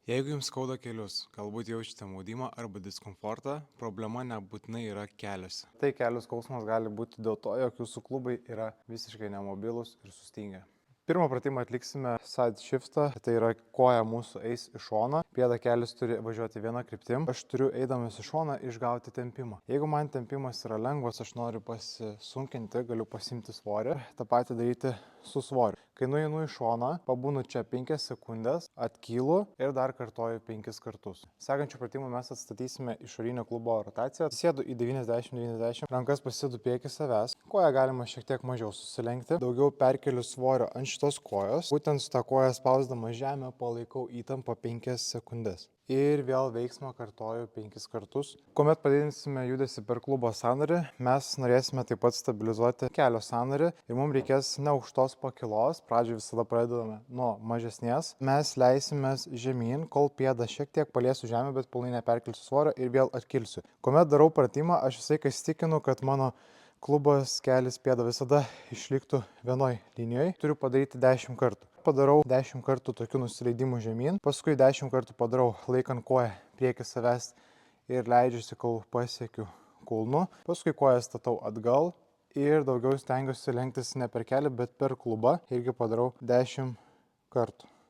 Jeigu jums skauda kelius, galbūt jaučiate maudimą arba diskomfortą, problema nebūtinai yra keliuose. Tai kelių skausmas gali būti dėl to, jog jūsų klubai yra visiškai nemobilūs ir sustingę. Pirmą pratimą atliksime side shiftą, tai yra koja mūsų eis į šoną, pėda kelis turi važiuoti viena kryptim. Aš turiu eidamas į šoną išgauti tempimą. Jeigu man tempimas yra lengvas, aš noriu pasisunkinti, galiu pasimti svorį, tą patį daryti su svoriu. Kai nueinu į šoną, pabūnu čia 5 sekundės, atkylu ir dar kartoju 5 kartus. Sekančių pratimų mes atstatysime išorinio klubo rotaciją. Sėdu į 90-90, rankas pasidedu prieki savęs, koją galima šiek tiek mažiau susilenkti, daugiau perkeliu svorio ant šitos kojos, būtent su tą koją spausdama žemę palaikau įtampą 5 sekundės. Ir vėl veiksmą kartoju 5 kartus. Kuomet padidinsime judesį per klubo sąnarį, mes norėsime taip pat stabilizuoti kelio sąnarį ir mums reikės neaukštos pakilos. Pradžioje visada pradedame nuo mažesnės. Mes leisimės žemyn, kol pėdą šiek tiek paliesiu žemę, bet pilnai neperkelsiu svorio ir vėl atkilsiu. Kuomet darau pratimą, aš visai įsitikinu, kad mano klubas, kelis, pėda visada išliktų vienoj linijoje. Turiu padaryti 10 kartų. Padarau 10 kartų tokių nusileidimų žemyn, paskui 10 kartų padarau laikant koją prieki savęs ir leidžiuosi, kol pasiekiu kulnu. Paskui koją statau atgal ir daugiau stengiuosi lenktis ne per kelią, bet per klubą. Irgi padarau 10 kartų.